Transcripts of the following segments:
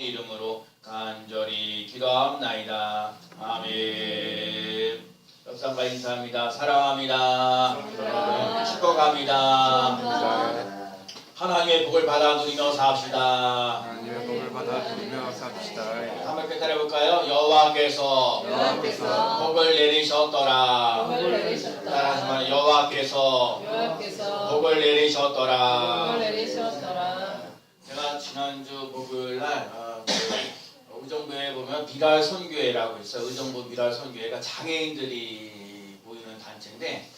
이름으로 간절히 기도합나이다. 아멘. 역사과 인사합니다. 사랑합니다. 축복합니다. 하나님의 복을 받아 누리며 삽시다. 하나님의 복을 받아 누리며 삽시다. 한번 깨달아볼까요? 여호와께서 복을 내리셨더라. 따라서 여호와께서 복을 내리셨더라. 제가 지난주 목요일날 의정부에 보면 미랄 선교회라고 있어요. 의정부 미랄 선교회가 장애인들이 모이는 단체인데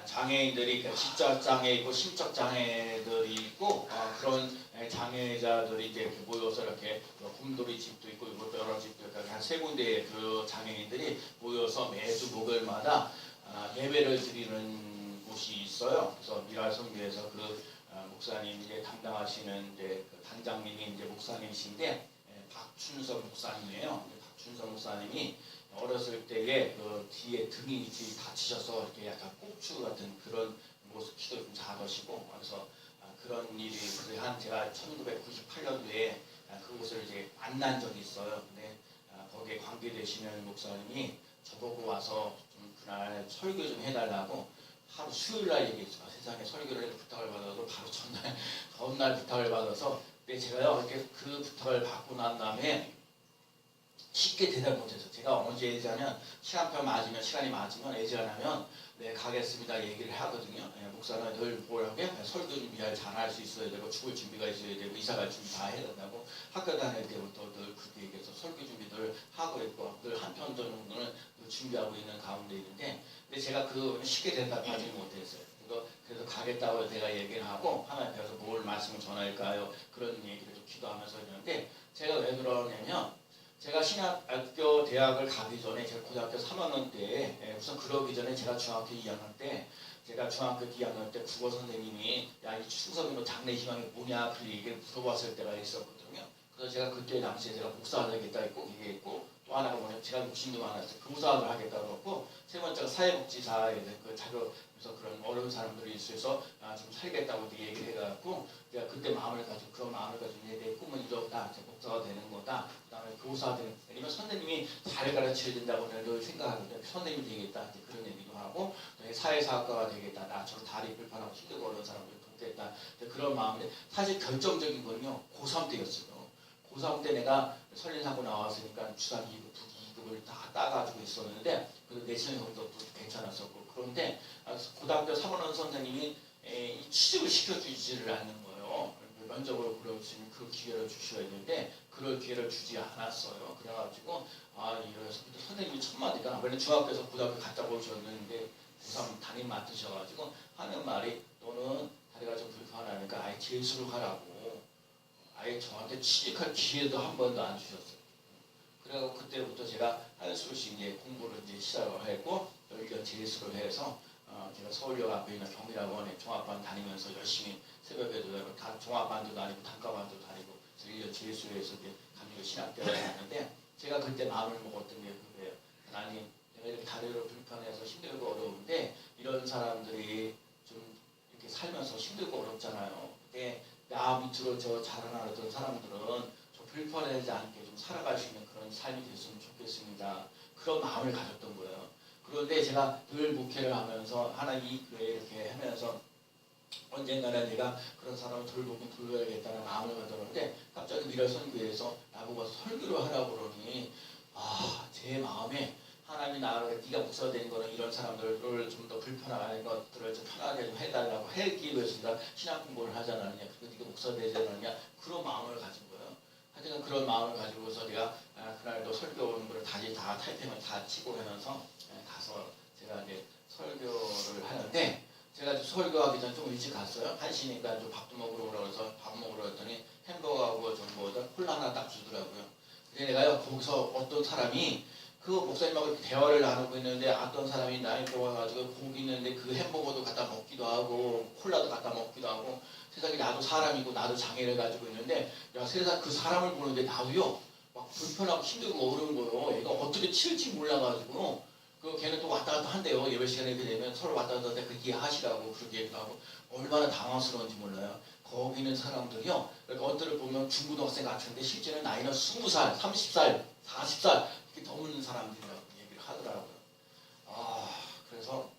장애인들이 지적 장애 있고 심적 장애들이 있고 그런 장애자들이 이제 모여서 이렇게 곰돌이 집도 있고 여러 집도 있고 한 세 군데의 그 장애인들이 모여서 매주 목요일마다 예배를 드리는 곳이 있어요. 그래서 미랄 선교회에서 그 목사님 이제 담당하시는 이제 그 단장님이 이제 목사님이신데 박춘석 목사님이에요. 박춘석 목사님이 어렸을 때에 그 뒤에 등이 다치셔서 이렇게 약간 꼽추 같은 그런 모습 키도 좀 작으시고 그래서 그런 일이 한 제가 1998년도에 그곳을 이제 만난 적이 있어요. 근데 거기에 관계되시는 목사님이 저보고 와서 좀 그날 설교 좀 해달라고 하루 수요일날 얘기했어요. 세상에 설교를 해서 부탁을 받아서 바로 전날 부탁을 받아서 근데 제가요 이렇게 그 부탁을 받고 난 다음에 쉽게 대답 못해서 제가 언제 애지하면 시간이 맞으면 애지 안 하면 네 가겠습니다 얘기를 하거든요. 목사는 늘 뭐라고 해? 설교 준비를 잘할 수 있어야 되고 죽을 준비가 있어야 되고 이사갈 준비 다 해야 된다고 학교 다닐 때부터 늘 그렇게 얘기해서 설교 준비를 하고 있고 늘 한 편 정도는 준비하고 있는 가운데 있는데 근데 제가 그 쉽게 대답하지 못했어요. 그래서 가겠다고 제가 얘기를 하고 하나님 앞에서 뭘 말씀을 전할까요? 그런 얘기를 좀 기도하면서 했는데 제가 왜 그러냐면 제가 신학교 대학을 가기 전에 제가 고등학교 3학년 때 우선 그러기 전에 제가 중학교 2학년 때 국어 선생님이 야 이 충성이면 장래 희망이 뭐냐 그 얘기를 물어봤을 때가 있었거든요. 그래서 제가 그때 당시에 제가 목사 되겠다 했고 얘기했고 또 하나가 뭐냐면 제가 욕심도 많았어요. 교사를 하겠다고 그랬고 세 번째가 사회복지사에 그 자료에서 그런 어려운 사람들이 있어서 좀 살겠다고 얘기를 해갖고 제가 그때 마음을 가지고 그런 마음을 가지고 내 꿈은 이렇다. 목사가 되는 거다. 그다음에 교사가 되는 거다. 아니면 선생님이 잘 가르쳐야 된다고 늘 생각하거든요. 선생님이 되겠다. 그런 얘기도 하고 사회사학과가 되겠다. 나처럼 다리 불편하고 힘들고 어려운 사람들 돕겠다. 그런 마음인데 사실 결정적인 건요. 고3 때였어요. 고3 때 내가 설린사고 나왔으니까 주산 2급, 부기 2급을 다 따가지고 있었는데 그래도 내신 성적도 괜찮았었고 그런데 고등학교 3학년 선생님이 취직을 시켜주지를 않는 거예요. 면접으로 불러주시면 그 기회를 주셔야 되는데 그럴 기회를 주지 않았어요. 그래가지고 이래서 선생님이 첫 마디가 원래 중학교에서 고등학교 갔다 오셨는데 고3 담임 맡으셔가지고 하는 말이 너는 다리가 좀 불편하니까 아예 재수를 하라고 아예 저한테 취직할 기회도 한 번도 안 주셨어요. 그래서 그때부터 제가 한 수씩 이제 공부를 이제 시작을 했고 1년 재수를 해서 제가 서울역 앞에 있는 경희학원에 종합반 다니면서 열심히 새벽에도 다니고 종합반도 다니고 단과반도 다니고 1년 재수해서 이제 감리교 신학대를 했는데 제가 그때 마음을 먹었던 게 그거예요. 하나님 내가 이렇게 다리로 불편해서 힘들고 어려운데 이런 사람들이 좀 이렇게 살면서 힘들고 어렵잖아요. 근데 나 밑으로 저 자라나던 사람들은 저 불편하지 않게 좀 살아갈 수 있는 그런 삶이 됐으면 좋겠습니다. 그런 마음을 가졌던 거예요. 그런데 제가 늘 목회를 하면서 하나님 이 교회 이렇게 하면서 언젠가는 내가 그런 사람을 돌봐야겠다는 마음을 가졌는데 갑자기 미랄 선교회에서 나보고 설교를 하라고 그러니 제 마음에 하나님이 나를 네가 목사가 되는 거는 이런 사람들을 좀 더 불편한 것들을 좀 편하게 좀 해달라고 하기 위해서 내가 신학 공부를 하지 않았냐 그리고 네가 목사가 되지 않았냐 그런 마음을 가진 거예요. 하여튼 그런 마음을 가지고서 내가 그날도 설교 오는 거를 다시 다 타이핑을 다 치고 하면서 가서 제가 이제 설교를 하는데 제가 설교하기 전에 좀 일찍 갔어요. 1시니까 좀 밥도 먹으러 오라고 해서 밥 먹으러 갔더니 햄버거하고 전부 콜라 하나 딱 주더라고요. 근데 내가요 거기서 어떤 사람이 그 목사님하고 이렇게 대화를 나누고 있는데 어떤 사람이 나한테 와가지고 고기 있는데 그 햄버거도 갖다 먹기도 하고 콜라도 갖다 먹기도 하고 세상에 나도 사람이고 나도 장애를 가지고 있는데 야 세상 그 사람을 보는데 나도요 막 불편하고 힘들고 어려운 거예요. 얘가 어떻게 치울지 몰라가지고 그 걔는 또 왔다 갔다 한대요. 예배 시간에 되면 서로 왔다 갔다 할 때 그렇게 하시라고 그렇게 얘기하고 얼마나 당황스러운지 몰라요. 거기 있는 사람들이요. 그러니까 어들을 보면 중고등학생 같은데 실제는 나이는 20살, 30살, 40살 이렇게 넘는 사람들이라고 얘기를 하더라고요. 그래서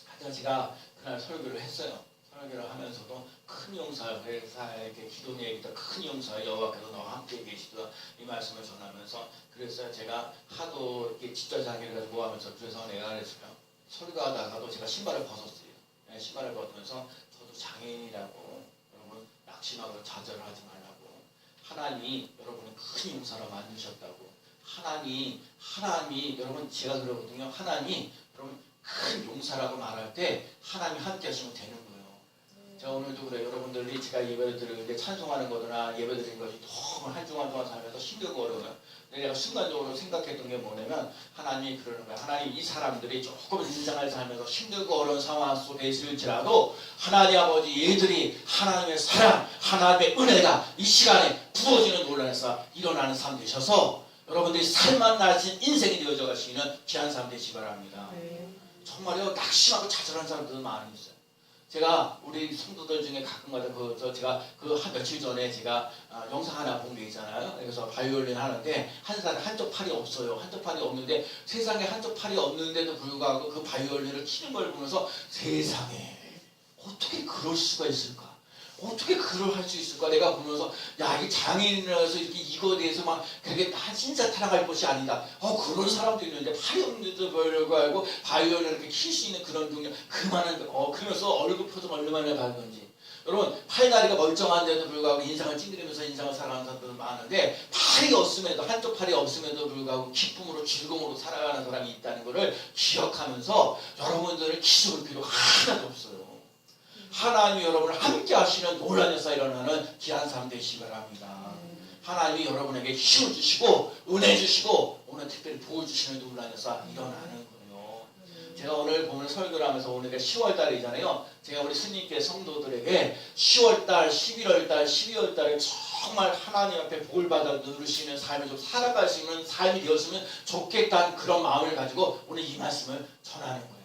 하여튼 제가 그날 설교를 했어요. 설교를 하면서도 큰 용사여 회사에게 기도니 얘기다 큰 용사여 여호와께서 너와 함께 계시다 이 말씀을 전하면서 그래서 제가 하도 이렇게 뒷좌장기를 가지고 모하면서 그래서 내가 그랬어요. 설교하다가도 제가 신발을 벗었어요. 신발을 벗으면서 저도 장애인이라고 여러분 낙심하고 좌절하지 말라고 하나님이 여러분을 큰 용사로 만드셨다고 하나님이 여러분 제가 그러거든요. 하나님이 여러분 큰 용사라고 말할 때 하나님이 함께 하시면 되는 거예요. 제가 오늘도 그래요. 여러분들이 제가 예배를 드리는데 찬송하는 거나 예배 드리는 것이 너무 한 주간 동안 살면서 힘들고 어려워요. 근데 내가 순간적으로 생각했던 게 뭐냐면 하나님이 그러는 거예요. 하나님 이 사람들이 조금 인생을 살면서 힘들고 어려운 상황 속에 있을지라도 하나님 아버지 얘들이 하나님의 사랑 하나님의 은혜가 이 시간에 부어지는 논란에서 일어나는 삶 되셔서 여러분들이 살만나신 인생이 되어져 가시는 귀한 삶 되시기 바랍니다. 정말요 낙심하고 좌절한 사람들도 많이 있어요. 제가 우리 성도들 중에 가끔가다 제가 한 며칠 전에 제가 영상 하나 본 게 있잖아요. 그래서 바이올린 하는데 한 사람 한쪽 팔이 없어요. 한쪽 팔이 없는데 세상에 한쪽 팔이 없는데도 불구하고 그 바이올린을 치는 걸 보면서 세상에 어떻게 그럴 수가 있을까? 어떻게 그걸 할 수 있을까? 내가 보면서 야 이게 장애인이라서 이렇게 이거에 대해서 막 그렇게 진짜 타락할 것이 아니다. 그런 사람도 있는데 팔이 없는데도 불구하고 바이올린을 이렇게 킬 수 있는 그런 능력 그만한 그러면서 얼굴 표정 얼마나 밝은지 여러분 팔다리가 멀쩡한데도 불구하고 인상을 찡그리면서 인상을 살아가는 사람들은 많은데 팔이 없음에도 한쪽 팔이 없음에도 불구하고 기쁨으로 즐거움으로 살아가는 사람이 있다는 것을 기억하면서 여러분들을 기죽을 필요가 하나도 없어요. 하나님이 여러분을 함께 하시는 놀라운 역사 일어나는 귀한 삶 되시기 바랍니다. 하나님이 여러분에게 힘을 주시고 은혜 주시고 오늘 특별히 보호 주시는 놀라운 역사 일어나는 거예요. 제가 오늘 보면 설교를 하면서 오늘 10월 달이잖아요. 제가 우리 스님께 성도들에게 10월 달, 11월 달, 12월 달에 정말 하나님 앞에 복을 받아 누리시는 삶을 좀 살아갈 수 있는 삶이 되었으면 좋겠다는 그런 마음을 가지고 오늘 이 말씀을 전하는 거예요.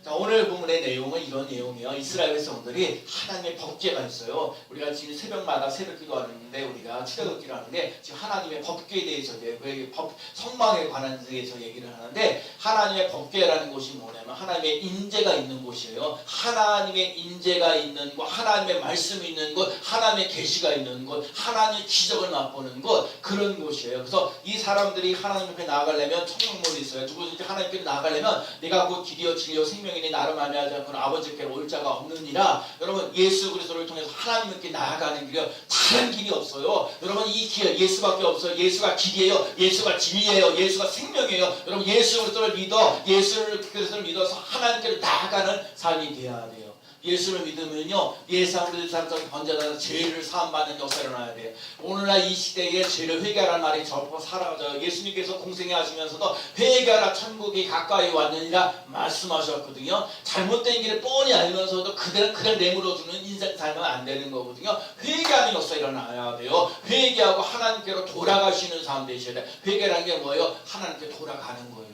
자, 오늘 본문의 내용은 이런 내용이에요. 이스라엘 백성들이 하나님의 법궤가 있어요. 우리가 지금 새벽마다 새벽 기도하는데 우리가 출애굽기를 하는데 지금 하나님의 법궤에 대해서 그 성막에 관한 데에서 얘기를 하는데 하나님의 법궤라는 곳이 뭐냐면 하나님의 인재가 있는 곳이에요. 하나님의 인재가 있는 곳, 하나님의 말씀이 있는 곳, 하나님의 계시가 있는 곳, 하나님의 기적을 맛보는 곳 그런 곳이에요. 그래서 이 사람들이 하나님 앞에 나아가려면 청명물이 있어요. 누구든지 하나님께 나아가려면 내가 곧 길이요 진리요 생명이니 나로 말미암지 않고는 아버지께로 올 자가 없느니라. 여러분 예수 그리스도를 통해서 하나님께 나아가는 길이요 다른 길이 없어요. 여러분 이 길 예수밖에 없어요. 예수가 길이에요. 예수가 진리예요. 예수가 생명이에요. 여러분 예수 그리스도를 믿어 예수를 믿어서 하나님께로 나아가는 삶이 되어야 돼요. 예수를 믿으면요 예수를 사람들이 번져나서 죄를 사함받는 역사가 일어나야 돼요. 오늘날 이 시대에 죄를 회개하라는 말이 접어 사라져요. 예수님께서 공생애 하시면서도 회개하라 천국이 가까이 왔느니라 말씀하셨거든요. 잘못된 길을 뻔히 알면서도 그대로 내물어주는 인생 살면 안 되는 거거든요. 회개하는 역사가 일어나야 돼요. 회개하고 하나님께로 돌아가시는 삶 되셔야 돼요. 회개라는 게 뭐예요? 하나님께 돌아가는 거예요.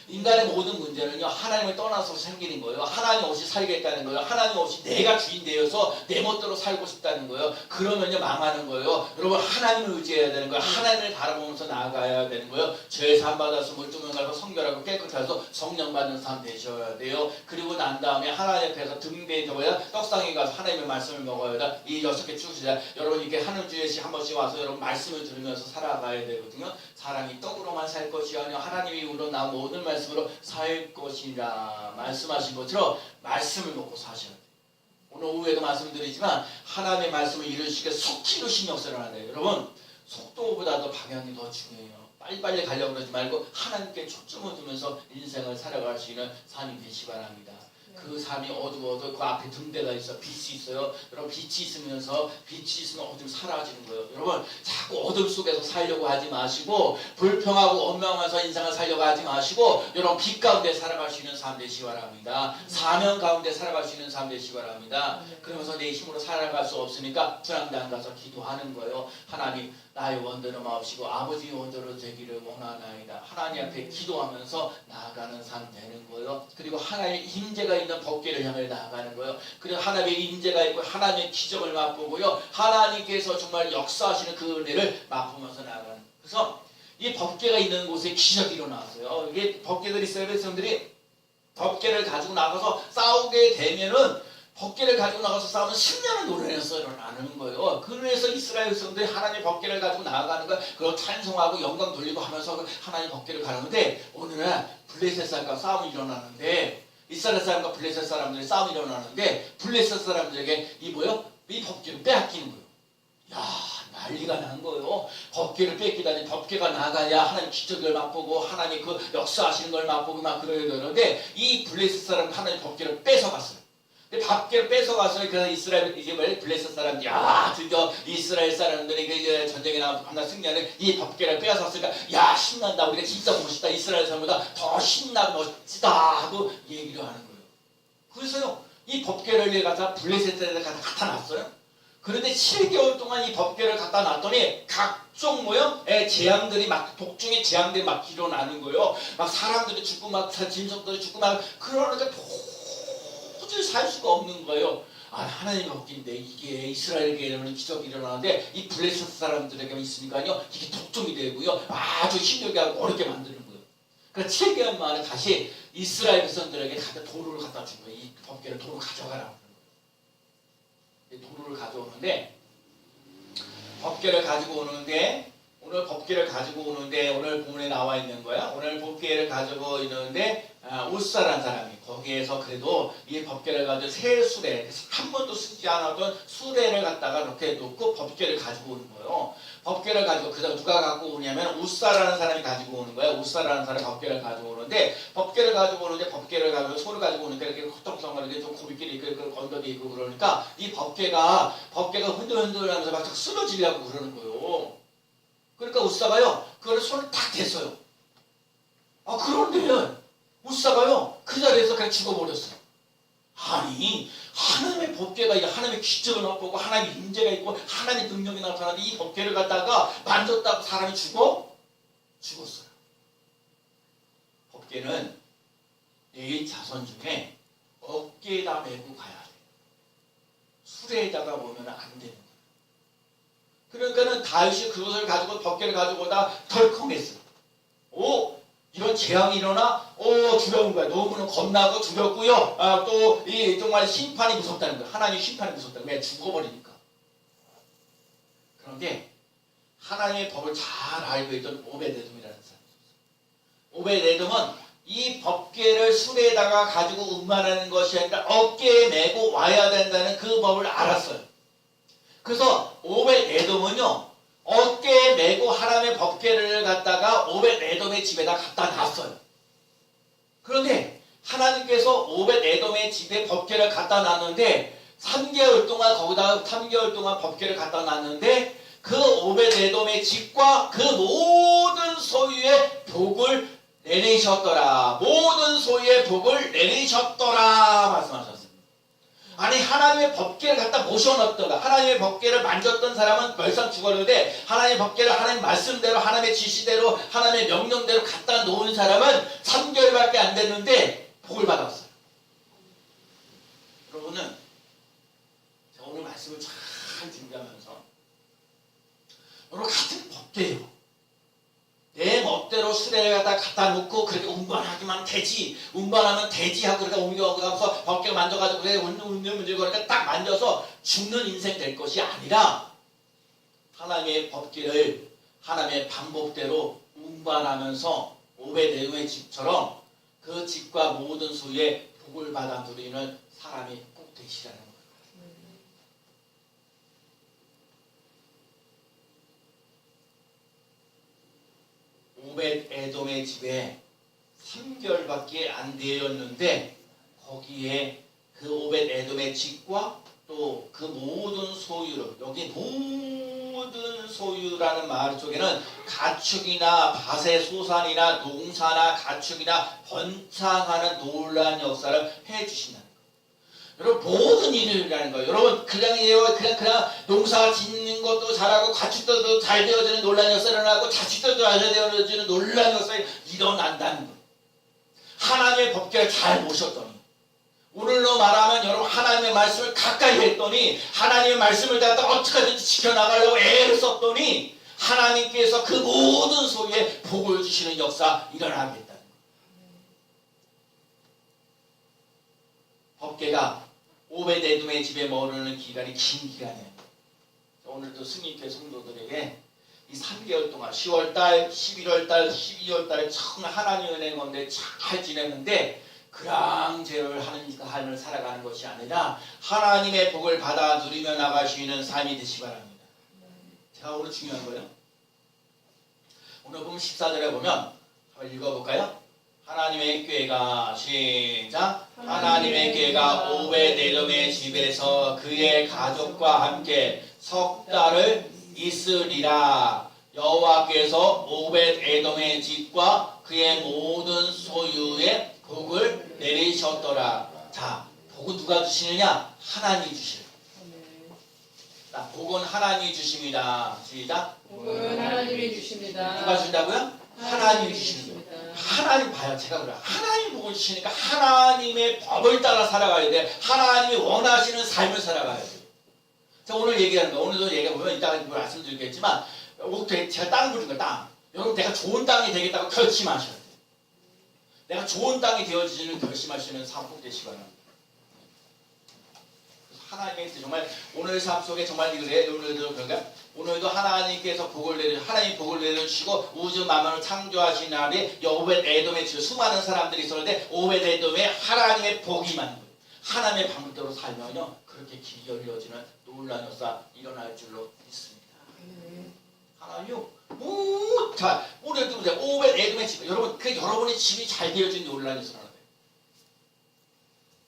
인간의 모든 문제는요 하나님을 떠나서 생기는 거예요. 하나님 없이 살겠다는 거예요. 하나님 없이 내가 주인 되어서 내 멋대로 살고 싶다는 거예요. 그러면요 망하는 거예요. 여러분 하나님을 의지해야 되는 거예요. 하나님을 바라보면서 나아가야 되는 거예요. 죄 사함 받아서 물두멍하고 성결하고 깨끗해서 성령 받는 삶 되셔야 돼요. 그리고 난 다음에 하나님 앞에서 등대에 접어야 떡상에 가서 하나님의 말씀을 먹어야 돼. 이 6개 축이다. 여러분 이렇게 하는 주에씩 한 번씩 와서 여러분 말씀을 들으면서 살아가야 되거든요. 사람이 떡으로만 살 것이 아니라 하나님이 우러나온 모든 말씀으로 살 것이라 말씀하신 것처럼 말씀을 먹고 사셔야 돼요. 오늘 오후에도 말씀드리지만 하나님의 말씀을 이루시게 속히 이루신 역사를 하는 거예요. 여러분 속도보다도 방향이 더 중요해요. 빨리빨리 가려고 그러지 말고 하나님께 초점을 두면서 인생을 살아갈 수 있는 삶이 되시기 바랍니다. 그 삶이 어두워도 그 앞에 등대가 있어 빛이 있어요. 여러분 빛이 있으면 어둠이 사라지는 거예요. 여러분 자꾸 어둠 속에서 살려고 하지 마시고 불평하고 원망하면서 인생을 살려고 하지 마시고 여러분 빛 가운데 살아갈 수 있는 삶 되시기 바랍니다. 사명 가운데 살아갈 수 있는 삶 되시기 바랍니다. 그러면서 내 힘으로 살아갈 수 없으니까 주님께 가서 기도하는 거예요. 하나님 나의 원대로 마옵시고 아버지의 원대로 되기를 원하나이다. 하나님 앞에 기도하면서 나아가는 삶 되는 거예요. 그리고 하나님의 임재가 있는 법궤를 향해 나아가는 거예요. 그리고 하나님의 임재가 있고 하나님의 기적을 맛보고요. 하나님께서 정말 역사하시는 그 은혜를 맛보면서 나아가는 거예요. 그래서 이 법궤가 있는 곳에 기적이 일어났어요. 이게 법궤들이 있어요. 백성들이 법궤를 가지고 나가서 싸우게 되면은 법궤를 가지고 나가서 싸우면 10년을 노래해서 일어나는 거예요. 그래서 이스라엘 백성들이 하나님의 법궤를 가지고 나아가는 걸 그걸 찬송하고 영광 돌리고 하면서 하나님의 법궤를 가는데 오늘은 블레셋 사람과 싸움이 일어나는데 이스라엘 사람과 블레셋 사람들이 싸움이 일어나는데 블레셋 사람들에게 이 법궤를 빼앗기는 거예요. 야, 난리가 난 거예요. 법궤를 뺏기다니 법궤가 나가야 하나님 기적을 맛보고 하나님 그 역사하시는 걸 맛보고 막 그래야 되는데 이 블레셋 사람 하나님 법궤를 뺏어갔어요. 밥계를 뺏어가서 그 이스라엘 이제 블레셋 사람들이 드디어 이스라엘 사람들이 이제 전쟁에 나가서 만나 승리하는 이 법계를 빼앗았으니까 야 신난다 우리가 진짜 멋있다 이스라엘 사람보다 더 신나고 멋지다 하고 얘기를 하는 거예요. 그래서요 이 법계를 갖다 블레셋에 갖다 놨어요. 그런데 7개월 동안 이 법계를 갖다 놨더니 각종 모형의 재앙들이 막 독중의 재앙들이 막 일어나는 거예요. 막 사람들이 죽고 막 짐승들이 죽고 막 그러니까 도저히 살 수가 없는 거예요. 하나님의 법궤인데 이게 이스라엘에게는 기적이 일어나는데 이 블레셋 사람들에게 있으니까요 이게 독점이 되고요 아주 힘들게 하고 어렵게 만드는 거예요. 그래서 7개월 만에 다시 이스라엘 백성들에게 도로를 갖다 준 거예요. 이 법궤를 도로 가져가라고 도로를 가져오는데 법궤를 가지고 오는데 오늘 법궤를 가지고 오는데 오늘 본문에 나와 있는 거야. 오늘 법궤를 가지고 있는데 우사라는 사람이 거기에서 그래도 이 법궤를 가지고 새 수레 한 번도 쓰지 않았던 수레를 갖다가 이렇게 놓고 법궤를 가지고 오는 거예요. 법궤를 가지고 그다음 누가 갖고 오냐면 우사라는 사람이 가지고 오는 거야. 우사라는 사람이 법궤를 가지고 오는데 법궤를 가지고 오는데 법궤를 가지고 소를 가지고 오니까 이렇게 헛떡성하게 좀 고비끼리 그 언덕이 있고 그러니까 이 법궤가 흔들흔들하면서 막 쓰러지려고 그러는 거예요. 그러니까 우사가요 그걸 손을 탁 댔어요. 그런데 우사가요 그 자리에서 그냥 죽어버렸어요. 아니 하나님의 법궤가 하나님의 기적을 맛보고 하나님의 임재가 있고 하나님의 능력이 나타나는데 이 법궤를 갖다가 만졌다고 사람이 죽었어요. 법궤는 내 자손 중에 어깨에다 메고 가야 돼. 수레에다가 오면 안 되는 거예요. 그러니까는 다윗이 그것을 가지고 법궤를 가지고 오다 덜컹했어요. 이런 재앙이 일어나 두려운 거야. 너무는 겁나고 두렵고요. 또 이 정말 심판이 무섭다는 거야. 하나님의 심판이 무섭다는 거야. 죽어버리니까. 그런데 하나님의 법을 잘 알고 있던 오벳에돔이라는 사람이 있었어요. 오벳에돔은 이 법궤를 수레에다가 가지고 운반하는 것이 아니라 어깨에 메고 와야 된다는 그 법을 알았어요. 그래서 오벳에돔은요 어깨에 메고 하나님의 법궤를 갖다가 오벳에돔의 집에다 갖다 놨어요. 그런데 하나님께서 오벳에돔의 집에 법궤를 갖다 놨는데 3개월 동안 거기다가 3개월 동안 법궤를 갖다 놨는데 그 오벳에돔의 집과 그 모든 소유의 복을 내리셨더라. 모든 소유의 복을 내리셨더라 말씀하셨습니다. 아니 하나님의 법궤를 갖다 모셔놨더라. 하나님의 법궤를 만졌던 사람은 벌써 죽었는데 하나님의 법궤를 하나님 말씀대로 하나님의 지시대로 하나님의 명령대로 갖다 놓은 사람은 3개월밖에 안 됐는데 복을 받았어요. 여러분은 제가 오늘 말씀을 잘 준비하면서 여러분 같은 법궤예요. 내 멋대로 수레에 갖다 놓고 그렇게 운반하기만 되지 운반하면 되지 하고 그러니까 옮겨가서 법궤를 만져가지고 그래 문질문질 거니까 딱 만져서 죽는 인생 될 것이 아니라 하나님의 법궤를 하나님의 방법대로 운반하면서 오벳에돔의 집처럼 그 집과 모든 소유의 복을 받아 누리는 사람이 꼭 되시라는 거예요. 오벳에돔의 집에 3개월밖에 안 되었는데 거기에 그 오벳에돔의 집과 또 그 모든 소유를 여기 모든 소유라는 말 쪽에는 가축이나 밭의 소산이나 농사나 가축이나 번창하는 놀라운 역사를 해주신다는 거예요. 여러분 모든 일이라는 거예요. 여러분 그냥 농사 짓는 것도 잘하고 가축도 잘 되어지는 놀라운 역사가 일어나고 자식도 잘 되어지는 놀라운 역사가 일어난다는 거예요. 하나님의 법궤를 잘 모셨더니 오늘로 말하면 여러분 하나님의 말씀을 가까이 했더니 하나님의 말씀을 갖다 어떻게든지 지켜나가려고 애를 썼더니 하나님께서 그 모든 소유에 복을 주시는 역사 일어나겠다는 거예요. 법궤가 오벳에돔의 집에 머무르는 기간이 긴 기간이에요. 오늘도 스님께 성도들에게 이 3개월 동안 10월달, 11월달, 12월달에 정말 하나님 은혜 가운데 잘 지내는데 그랑제를 하는 삶을 살아가는 것이 아니라 하나님의 복을 받아 누리며 나가시는 삶이 되시기 바랍니다. 제가 오늘 중요한 거예요. 오늘 보면 14절에 보면 한번 읽어볼까요? 하나님의 궤가 시작. 하나님의 궤가 오벳에돔의 집에서 그의 가족과 함께 석 달을 있으리라. 여호와께서 오벳에돔의 집과 그의 모든 소유에 복을 내리셨더라. 자, 복은 누가 주시느냐? 하나님이 주시는. 자, 복은 하나님이 주십니다. 시작. 복은 하나님이 주십니다. 누가 준다고요? 하나님이 주시는 거예요. 하나님 봐요. 제가 그래요. 하나님 복을 주시니까 하나님의 법을 따라 살아가야 돼. 하나님이 원하시는 삶을 살아가야 돼. 자, 오늘 얘기하는 거, 오늘도 얘기해보면 이따가 말씀드리겠지만 제가 땅 부른 거예요. 땅. 여러분 내가 좋은 땅이 되겠다고 결심하셔야 돼요. 내가 좋은 땅이 되어지는 결심하시는 삶 꼭 되시기 바랍니다. 하나님의 정말 오늘 삶 속에 정말 이거래. 오늘도 그런가? 오늘도 하나님께서 하나님 복을 내려주시고 우주 만물을 창조하신 날에 오벳에돔에 수많은 사람들이 있었는데 오벳에돔에 하나님의 복이 임하는 거예요. 하나님의 방법대로 살면요 그렇게 길이 열려지는 놀라운 역사 일어날 줄로 믿습니다. 하나님요 자 오늘도 오벳에돔의 집 여러분 여러분의 집이 잘 되어진 놀라운 역사를 하는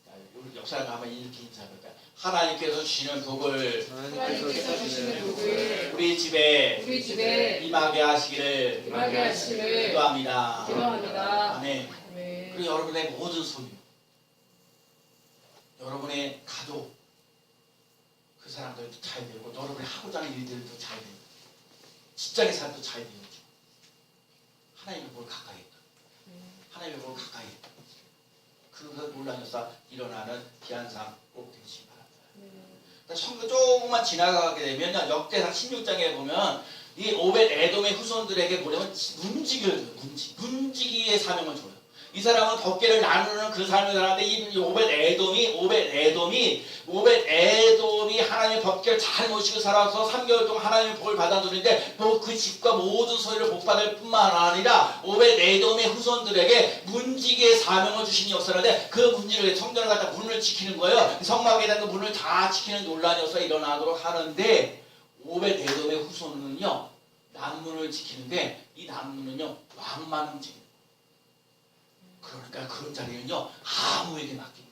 거예요. 우리 역사를 한번 이렇게 인사해볼까요? 하나님께서 주시는 복을 우리 집에 임하게 하시기를 기도합니다. 아멘. 그리고 여러분의 모든 소유, 여러분의 가족, 그 사람들도 잘 되고 여러분이 하고자 하는 일들도 잘 되고 직장의 삶도 잘 되고 하나님의 복을 가까이 했다. 하나님의 복을 가까이 했다. 그 놀라운 역사 일어나는 귀한 삶 꼭 되시기 바랍니다. 성경 조금만 지나가게 되면 역대상 16장에 보면 이 오벳에돔의 후손들에게 뭐냐면 문지기의 사명을 줘요. 이 사람은 법궤를 나누는 그 삶을 살았는데 이 오벳에돔이 하나님의 법궤를 잘 모시고 살아서 3개월 동안 하나님의 복을 받아 누리는데 그 집과 모든 소유를 복받을 뿐만 아니라 오벳에돔의 후손들에게 문지기의 사명을 주신 역사를 하는데 그 문지를 성전을 갖다 문을 지키는 거예요. 성막에 대한 그 문을 다 지키는 놀라운 역사가 일어나도록 하는데 오벳에돔의 후손은요 남문을 지키는데 이 남문은요 왕만 움직여요. 그러니까 그런 자리는요 아무에게 맡깁니다.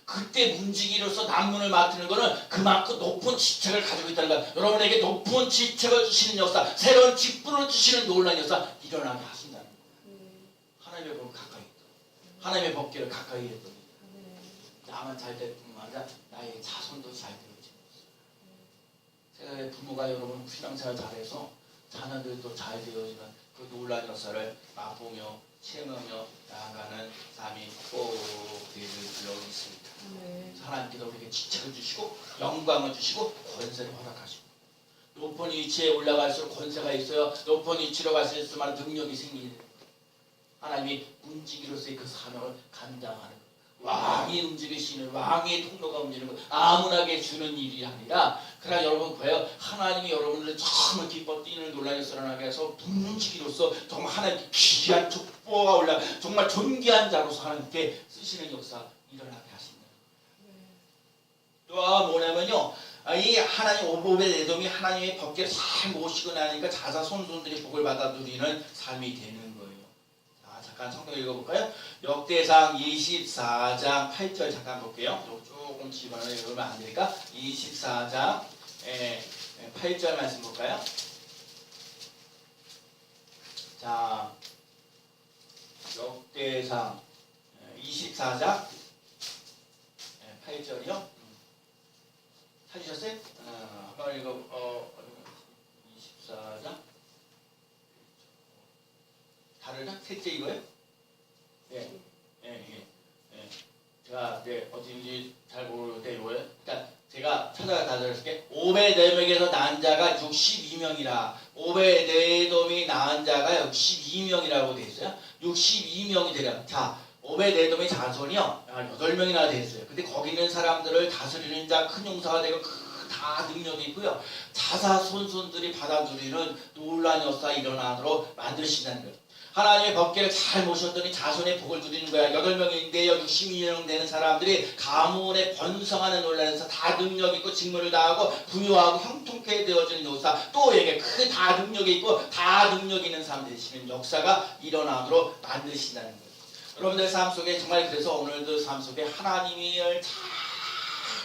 그때 문지기로서 남문을 맡는 것은 그만큼 높은 지책을 가지고 있다는 거예요. 여러분에게 높은 지책을 주시는 역사, 새로운 직분을 주시는 놀라운 역사 일어나게 하신다는 거예요. 하나님의 복을 가까이 했다. 하나님의 법궤를 가까이 했더니 나만 잘 될 뿐만 아니라 나의 자손도 잘 되어지는 것을. 제가 부모가 여러분 신앙생활 잘해서 자녀들도 잘 되어지는 그 놀라운 역사를 맛보며 체험하며 나아가는 삶이 꼭 되기를 빌어있습니다. 하나님께서 우리에게 지책을 주시고 영광을 주시고 권세를 허락하시고 높은 위치에 올라갈수록 권세가 있어요. 높은 위치로 갈수록 많은 능력이 생기는 하나님이 움직이로서의 그 사명을 감당하는 거예요. 왕이 움직이시는 왕의 통로가 움직이는 것 아무나게 주는 일이 아니라 그러나 여러분 보여요. 하나님이 여러분을 정말 기뻐 뛰는 놀라운 역사를 하게 해서 문지기로서 정말 하나님 귀한 족보가 올라 정말 존귀한 자로서 하나님께 쓰시는 역사 일어나게 하십니다. 또 뭐냐면요 이 하나님 오벳에돔이 하나님의 법궤를 잘 모시고 나니까 자손들이 복을 받아 누리는 삶이 되는 거예요. 잠깐 성경 읽어볼까요? 역대상 24장 8절 잠깐 볼게요. 조금 집어넣어 읽으면 안 되니까 24장 8절 말씀 볼까요? 자, 역대상 24장 이거 24장 다르나? 셋째 이거요? 예, 예, 예, 예. 제가 어딘지 잘 모르는데 이거요. 그러니까 제가 찾아가 다들었을게. 오벳에돔에게서 낳은 자가 62명이라. 오벳에돔이 낳은 자가 62명이라고 돼 있어요. 62명이 되려. 자, 오벳에돔의 자손이요 8명이나 돼 있어요. 근데 거기 있는 사람들을 다스리는 자, 큰 용사가 되고 다 능력이 있고요. 자사손손들이 받아 누리는 놀라운 역사 일어나도록 만드신다는 거예요. 하나님의 법궤를 잘 모셨더니 자손의 복을 누리는 거야. 8명인데요. 62명 되는 사람들이 가문에 번성하는 논란에서 다 능력 있고 직무를 다하고 부유하고 형통케 되어지는 역사, 또 얘기해. 그 다 능력이 있고 다 능력 있는 사람 되시는 역사가 일어나도록 만드신다는 거예요. 여러분들 삶 속에 정말 그래서 오늘도 삶 속에 하나님을 잘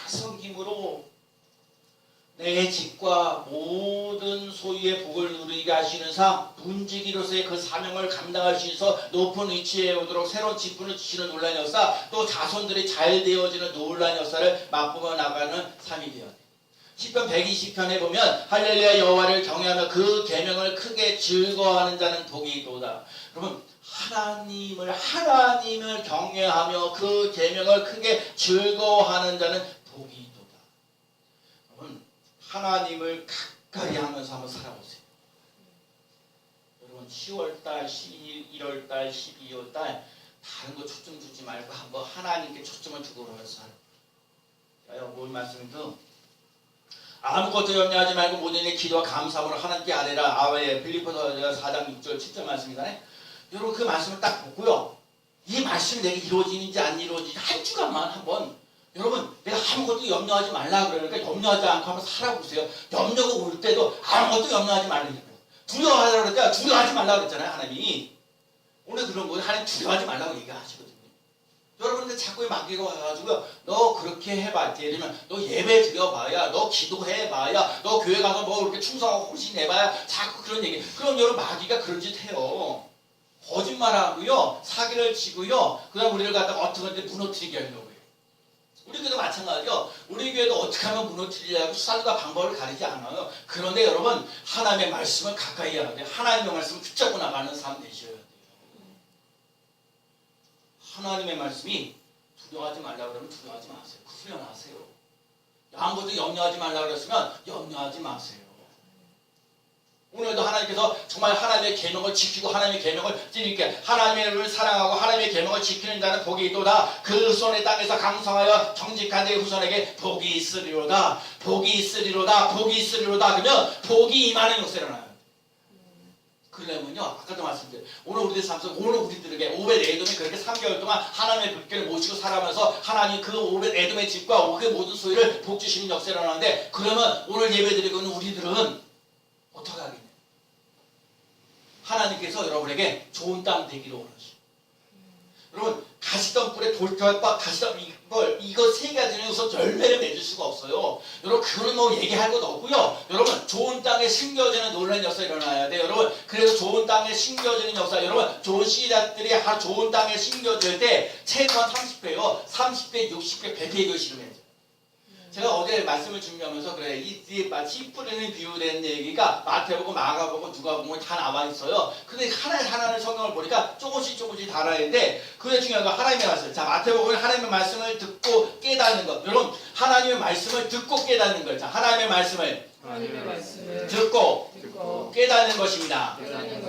섬김으로 내 집과 모든 소유의 복을 누리게 하시는 삶, 문지기로서의 그 사명을 감당할 수 있어 높은 위치에 오도록 새로운 직분을 주시는 놀라운 역사, 또 자손들이 잘 되어지는 놀라운 역사를 맛보며 나가는 삶이 되어야 돼. 시편 120편에 보면 할렐루야 여호와를 경외하며 그 계명을 크게 즐거워하는 자는 복이 있도다. 여러분, 하나님을 경외하며 그 계명을 크게 즐거워하는 자는 복이 있도다. 여러분, 하나님을 가까이 하면서 한번 살아보세요. 여러분, 10월달, 11월달, 12월달 다른 거 초점 두지 말고 한번 하나님께 초점을 두고 그러면서 살아요. 뭔 말씀인가? 아무것도 염려하지 말고 모든 일에 기도와 감사함으로 하나님께 아뢰라. 아왜 빌립보서 4장 6절 7절 말씀이잖아요. 여러분, 그 말씀을 딱 보고요, 이 말씀이 내게 이루어지는지 안 이루어지는지 한 주간만 한번, 여러분, 내가 아무것도 염려하지 말라 그러니까 염려하지 않고 한번 살아보세요. 염려가 올 때도 아무것도 염려하지 말라고. 두려워하라고 그럴 때 두려워하지 말라고 그랬잖아요. 하나님이 오늘 그런 거예요. 하나님 두려워하지 말라고 얘기하시거든요. 여러분들 자꾸 맡기고 와가지고 너 그렇게 해봐. 예를 들면 너 예배 드려봐야, 너 기도해봐야, 너 교회 가서 뭐 그렇게 충성하고 헌신해봐야 자꾸 그런 얘기. 그럼 여러분 마귀가 그런 짓 해요. 거짓말하고요, 사기를 치고요, 그 다음 우리를 갖다가 어떻게 무너뜨리게 하려고 해요. 우리 교회도 마찬가지요. 우리 교회도 어떻게 하면 무너뜨리려고 수단과 방법을 가리지 않아요. 그런데 여러분, 하나님의 말씀을 가까이 해야 돼요. 하나님의 말씀을 붙잡고 나가는 사람 되셔야 돼요. 하나님의 말씀이 두려워하지 말라 그러면 두려워하지 마세요. 그 훈련하세요. 아무것도 염려하지 말라 그랬으면 염려하지 마세요. 오늘도 하나님께서 정말 하나님의 계명을 지키고 하나님의 계명을 지키게, 하나님을 사랑하고 하나님의 계명을 지키는 자는 복이 있도다. 그 손의 땅에서 강성하여 정직한 자의 후손에게 복이 있으리로다. 복이 있으리로다. 복이 있으리로다. 그러면 복이 임하는 역사가 일어나요. 그러면요, 아까도 말씀드렸어요. 오늘 우리들 삶 속에, 오늘 우리들에게 오벳에돔이 그렇게 3개월 동안 하나님의 법궤를 모시고 살아가면서 하나님 그 오벳에돔의 집과 그 모든 소유를 복 주시는 역사가 일어나는데, 그러면 오늘 예배드리고 있는 우리들은 어떻게 하겠냐? 하나님께서 여러분에게 좋은 땅 되기를 원하시죠. 여러분, 가시던 꿀에 돌과 가시던 이거 세 가지는 우선 열매를 맺을 수가 없어요. 여러분, 그거는 뭐 얘기할 것 없고요. 여러분, 좋은 땅에 심겨지는 놀라운 역사가 일어나야 돼요. 여러분, 그래서 좋은 땅에 심겨지는 역사, 여러분, 좋은 씨앗들이 좋은 땅에 심겨질 때 최소한 30배요. 30배, 60배, 100배 이거 실험해야죠. 제가 어제 말씀을 준비하면서 그래, 이 씨 뿌리는 비유된 얘기가 마태복음, 마가복음, 누가복음 다 나와 있어요. 근데 하나의 성경을 보니까 조금씩 달아야 되는데, 그게 중요한 건 하나님의 말씀. 자, 마태복음은 하나님의 말씀을 듣고 깨닫는 것. 여러분, 하나님의 말씀을 듣고 깨닫는 거예요. 자, 하나님의 말씀을 듣고 깨닫는 것입니다.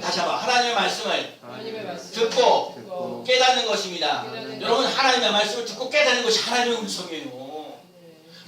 다시 한번, 하나님의 말씀을 듣고 깨닫는 것입니다. 여러분, 하나님의 말씀을 듣고 깨닫는 것이 하나님의 음성이에요.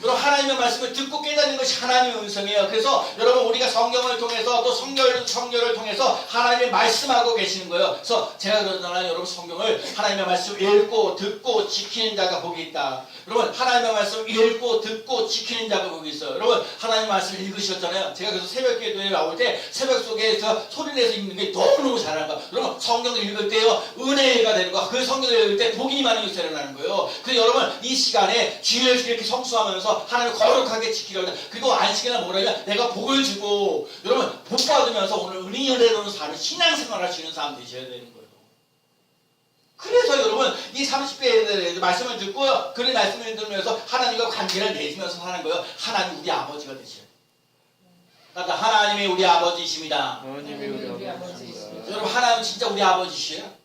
여러분, 하나님의 말씀을 듣고 깨닫는 것이 하나님의 음성이에요. 그래서 여러분, 우리가 성경을 통해서 또 성결을 통해서 하나님의 말씀하고 계시는 거예요. 그래서 제가 그러잖아요. 여러분, 성경을 하나님의 말씀을 읽고 듣고 지키는 자가 복이 있다. 여러분, 하나님의 말씀을 읽고 듣고 지키는 자가 복이 있어요. 여러분, 하나님의 말씀을 읽으셨잖아요. 제가 그래서 새벽 기도에 나올 때 새벽 속에서 소리내서 읽는 게 너무너무 잘하는 거예요. 여러분, 성경을 읽을 때요, 은혜가 되는 거야. 그 성경을 읽을 때 복이 많은 것이 일어나는 거예요. 그래서 여러분, 이 시간에 주를 이렇게 성수하면서 하나님을 거룩하게 지키려고 해. 그리고 안식이나 뭐라면 내가 복을 주고, 여러분, 복 받으면서 오늘 은혜로 사는 신앙생활 할 수 있는 사람 되셔야 되는 거예요. 그래서 여러분, 이 30배에 대해서 말씀을 듣고요, 그런 말씀을 들으면서 하나님과 관계를 맺으면서 사는 거예요. 하나님 우리 아버지가 되셔야 돼요. 따뜻 하나님이 우리 아버지이십니다. 하나님이 우리 아버지이십니다. 여러분 하나님 진짜 우리 아버지시에요?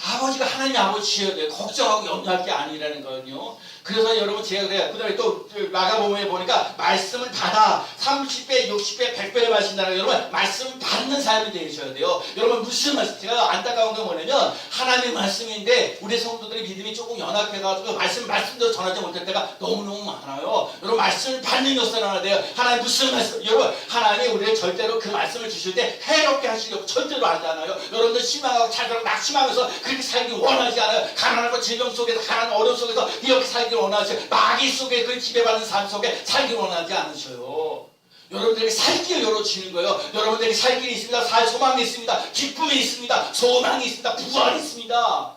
아버지가 하나님의 아버지셔야 돼요. 걱정하고 염려할 게 아니라는 거요. 그래서 여러분 제가 그래요. 그 다음에 또 마가복음에 보니까 말씀을 받아 30배, 60배, 100배를 마신다는 여러분 말씀을 받는 삶이 되셔야 돼요. 여러분 무슨 말씀? 제가 안타까운 게 뭐냐면 하나님의 말씀인데 우리 성도들의 믿음이 조금 연약해가지고 말씀대로 전하지 못할 때가 너무너무 많아요. 여러분 말씀을 받는 역사를 하나 돼요. 하나님 무슨 말씀? 여러분 하나님이 우리를 절대로 그 말씀을 주실 때 해롭게 하시려고 절대로 하잖아요. 여러분들 실망하고 차별하고 낙심하면서 그렇게 살기 원하지 않아요. 가난하고 질병 속에서 가난 어려움 속에서 이렇게 살기 원하지 마귀 속에 그 지배받는 삶 속에 살기 원하지 않으셔요. 여러분들에게 살 길을 열어주시는 거예요. 여러분들에게 살 길이 있습니다. 살 소망이 있습니다. 기쁨이 있습니다. 소망이 있습니다. 부활이 있습니다.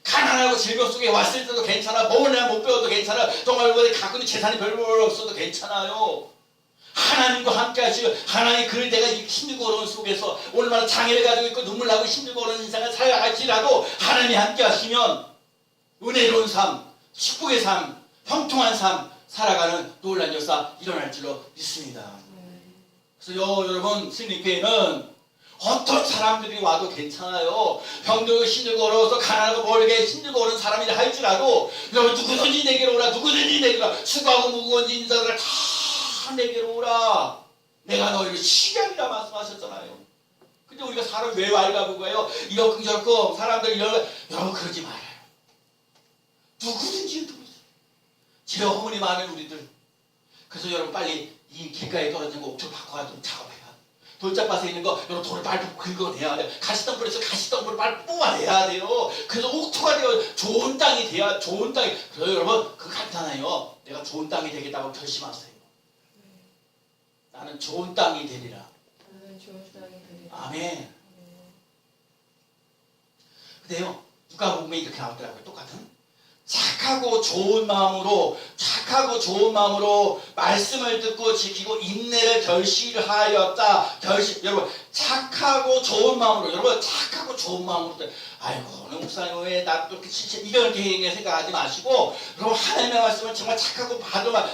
가난하고 질병 속에 왔을 때도 괜찮아. 먹으려면 못 배워도 괜찮아. 정말 갖고 있는 재산이 별로 없어도 괜찮아요. 하나님과 함께 하시고 하나님 그 내가 힘들고 어려운 속에서 얼마나 장애를 가지고 있고 눈물 나고 힘들고 어려운 인생을 살아갈지라도 하나님이 함께 하시면 은혜로운 삶, 축복의 삶, 형통한 삶 살아가는 놀라운 역사 일어날 줄로 믿습니다. 그래서 여러분 스님교회는 어떤 사람들이 와도 괜찮아요. 병들고 힘들고 어려워서 가난하고 멀게 힘들고 어려운 사람이라 할지라도 여러분 누구든지 내게로 오라. 누구든지 내게로 오라. 수고하고 무거운 인자들을 다 내게로 오라. 내가 너희를 치료하리라 말씀하셨잖아요. 근데 우리가 사람 왜 왈가부가요? 이렇고 저렇고 사람들 이런 여러분 그러지 말아요. 누구든지 제 허물이 많은 우리들. 그래서 여러분 빨리 이 길가에 떨어진 거 옥토 바꿔야 좀 작업해야 돼. 돌짝밭에 있는 거 여러분 돌을 빨리 긁어내야 돼. 가시덤불에서 가시덤불을 빨리 뽑아내야 돼요. 그래서 옥토가 되어 좋은 땅이 돼야 좋은 땅이. 그래서 여러분 그거 간단해요. 내가 좋은 땅이 되겠다고 결심하세요. 나는 좋은 땅이 되리라. 나는 좋은 땅이 되리라. 아멘. 근데요 누가복음에 이렇게 나오더라고요. 똑같은 착하고 좋은 마음으로 말씀을 듣고 지키고 인내를 결실하였다. 여러분 착하고 좋은 마음으로 여러분 착하고 좋은 마음으로 아이고 어느 목사님 왜 나도 이렇게 이렇게 생각하지 마시고 여러분 하나님의 말씀을 정말 착하고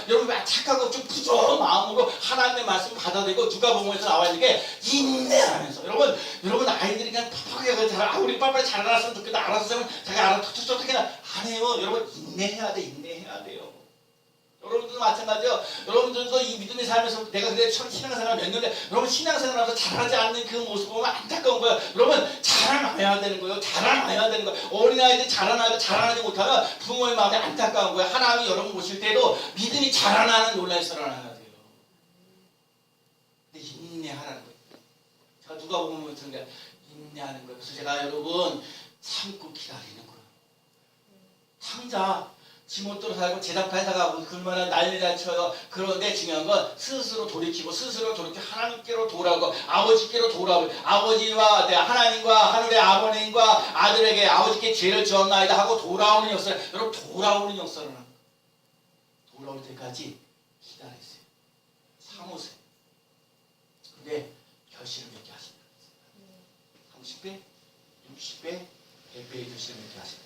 여러분 착하고 좀 부드러운 마음으로 하나님의 말씀을 받아들이고 누가복음에서 나와 있는 게 인내하면서 여러분 아이들이 그냥 팍팍하게 우리 빨리빨리 잘 알았으면 좋겠다. 알아서 하면 자기 알아 톡톡톡 그냥 안 해요. 여러분 인내해야 돼요. 여러분들도 마찬가지요. 여러분들도 이 믿음의 삶에서 내가 근데 신앙생활 몇 년에 여러분 신앙생활하면서 잘하지 않는 그 모습 보면 안타까운 거예요. 여러분 자라나야 되는 거예요. 어린아이들 자라나지 못하면 부모의 마음이 안타까운 거예요. 하나님이 여러분 보실 때도 믿음이 자라나는 논란이 일어나야 돼요. 근데 인내하라는 거예요. 제가 누가 보면 그런 게 인내하는 거예요. 그래서 제가 여러분 참고 기다리는 거예요. 상자 지못대로 살고 제작판에 사가고 그만한 난리를 쳐요. 그런데 중요한 건 스스로 돌이키고 하나님께로 돌아오고 아버지께로 돌아오고 아버지와 하나님과 하늘의 아버님과 아들에게 아버지께 죄를 지었나이다 하고 돌아오는 역사. 여러분 돌아오는 역사를 합니다. 돌아올 때까지 기다리세요. 참으세요. 근데 결실을 맺게 하신다. 30배, 60배, 100배의 결실을 맺게 하신다.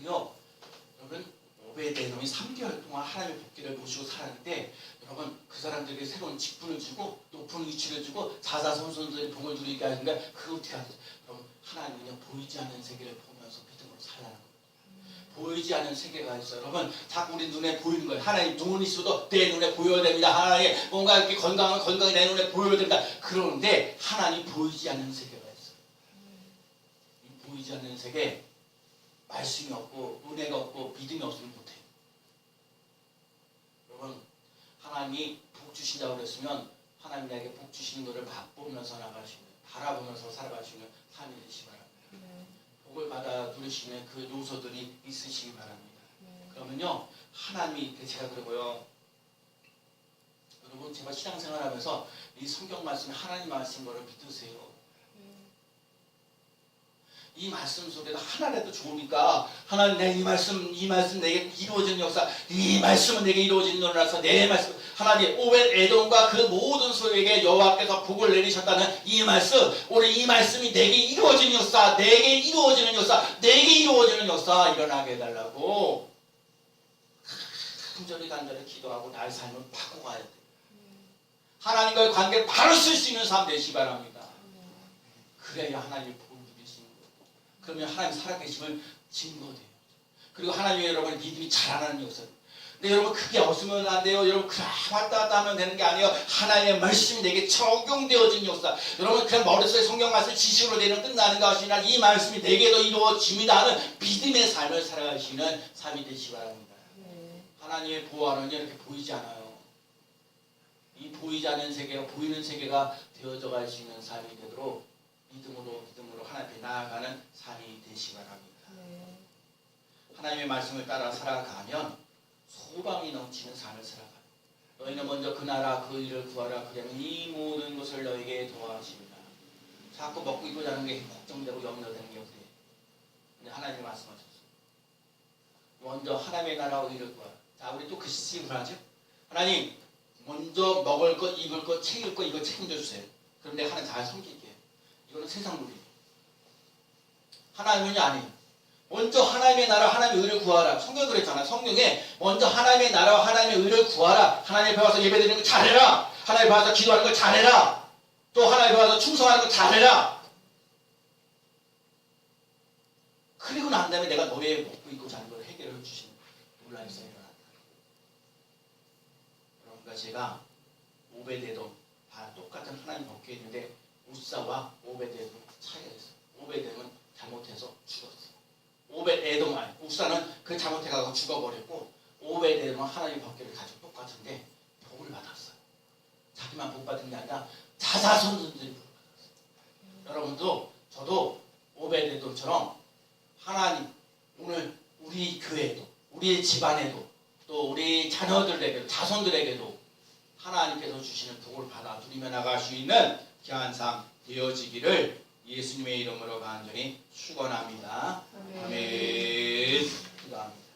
여러분 오베데돔이 3개월 동안 하나님의 복귀를 모시고 살았는데 여러분 그 사람들에게 새로운 직분을 주고 높은 위치를 주고 자자손손들이 복을 누리게 하는 게 그거 어떻게 하죠? 여러분 하나님은 그냥 보이지 않는 세계를 보면서 믿음으로 살라는 거예요. 보이지 않는 세계가 있어요. 여러분 자꾸 우리 눈에 보이는 거예요. 하나님 눈이 있어도 내 눈에 보여야 됩니다. 하나님 뭔가 이렇게 건강이 내 눈에 보여야 됩니다. 그런데 하나님 보이지 않는 세계가 있어요. 이 보이지 않는 세계 말씀이 없고 은혜가 없고 믿음이 없으면 못해요. 여러분 하나님이 복 주신다고 그랬으면 하나님 나에게 복 주시는 것을 맛보면서 나가시는 바라보면서 살아가시는 삶이 되시기 바랍니다. 복을 받아 누리시는 그 요소들이 있으시기 바랍니다. 그러면요 하나님이 제가 그러고요 여러분 제가 신앙생활하면서 이 성경 말씀 하나님 말씀 거를 믿으세요. 이 말씀 속에도 하나라도 좋으니까 하나님 내 이 말씀 내게 이루어지는 역사 이 말씀은 내게 이루어지는 일이라서 내 말씀 하나님 오벳에돔과 그 모든 소유에게 여호와께서 복을 내리셨다는 이 말씀 오늘 이 말씀이 내게 이루어지는 역사 내게 이루어지는 역사 일어나게 해달라고 간절히 기도하고 나의 삶을 바꿔가야 돼요. 하나님과의 관계를 바로 쓸 수 있는 삶 되시기 바랍니다. 그래야 하나님의 복을 누릴 수 있는 거예요. 그러면 하나님 살아계심을 증거돼요. 그리고 하나님의 여러분의 믿음이 자라나는 역사. 근데 여러분 그게 없으면 안 돼요. 여러분 그냥 왔다 갔다 하면 되는 게 아니에요. 하나님의 말씀이 내게 적용되어진 역사. 여러분 그냥 머릿속에 성경 말씀 지식으로 되는 끝나는 것이 아니라 이 말씀이 내게도 이루어집니다 하는 믿음의 삶을 살아가시는 삶이 되시기 바랍니다. 하나님의 보호하는 이렇게 보이지 않아요. 이 보이지 않는 세계가 보이는 세계가 되어져 갈 수 있는 삶이 되도록 믿음으로 하나님 앞에 나아가는 삶이 되시기 바랍니다. 하나님의 말씀을 따라 살아가면 소망이 넘치는 삶을 살아가요. 너희는 먼저 그 나라 그 일을 구하라. 그러면 이 모든 것을 너에게 도와주십니다. 자꾸 먹고 입고 자는 게 걱정되고 염려되는 게 어때요? 근데 하나님이 말씀하셨어요. 먼저 하나님의 나라와 일을 구하라. 자, 우리 또 그 시집을 하죠. 하나님 먼저 먹을 것, 입을 것, 챙길 것 이거 책임져 주세요. 그럼 내가 하나님 잘 섬길게요. 이거는 세상 논리예요. 하나님은요 아니에요. 먼저 하나님의 나라, 하나님의 의를 구하라. 성경에 그랬잖아요. 성경에 먼저 하나님의 나라와 하나님의 의를 구하라. 하나님 앞에 와서 예배드리는 거 잘해라. 하나님 앞에 와서 기도하는 거 잘해라. 또 하나님 앞에 와서 충성하는 거 잘해라. 그리고 난 다음에 내가 너의 먹고 입고 자는 걸 해결해 주시는 논란에서 일어난다. 그러니까 제가 오베데돔 다 똑같은 하나님 법궤에 있는데 우사와 오베데돔 차이가 있어요. 오베데돔은 잘못해서 죽었어요. 오베데돔 아니 우사는 그 잘못해가지고 죽어버렸고 오베데돔은 하나님 법궤를 가지고 똑같은데 복을 받았어요. 자기만 복 받은 게 아니라 자자손들이 복을 받았어요. 여러분도 저도 오베데돔처럼 하나님 오늘 우리 교회에도 우리 집안에도 또 우리 자녀들에게도 자손들에게도 하나님께서 주시는 복을 받아 누리며 나갈 수 있는 귀한 삶 되어지기를 예수님의 이름으로 간절히 축원합니다. 아멘. 기도합니다.